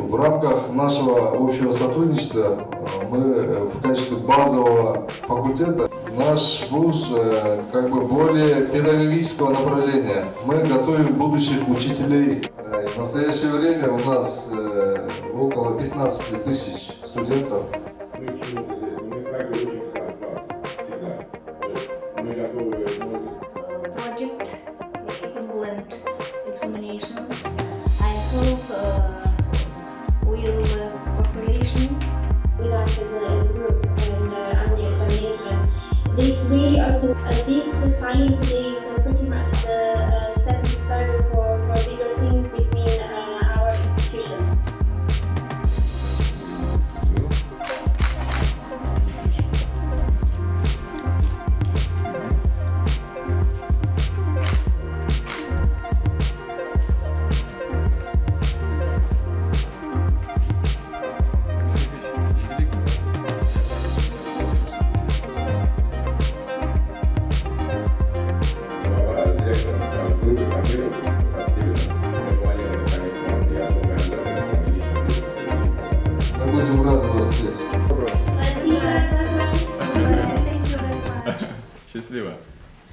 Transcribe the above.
В рамках нашего общего сотрудничества мы в качестве базового факультета, наш вуз как бы более педагогического направления. Мы готовим будущих учителей. В настоящее время у нас около 15 тысяч студентов. Мы очень много здесь, но мы также учимся от вас всегда. То есть мы готовы... Project equivalent examinations. I hope will cooperation with us as a group in Anglia Examination. This really opens, this signing today is pretty much the stepping stone for bigger things between our institutions. Мы будем рады вас всех. Thank you very much. Счастливо.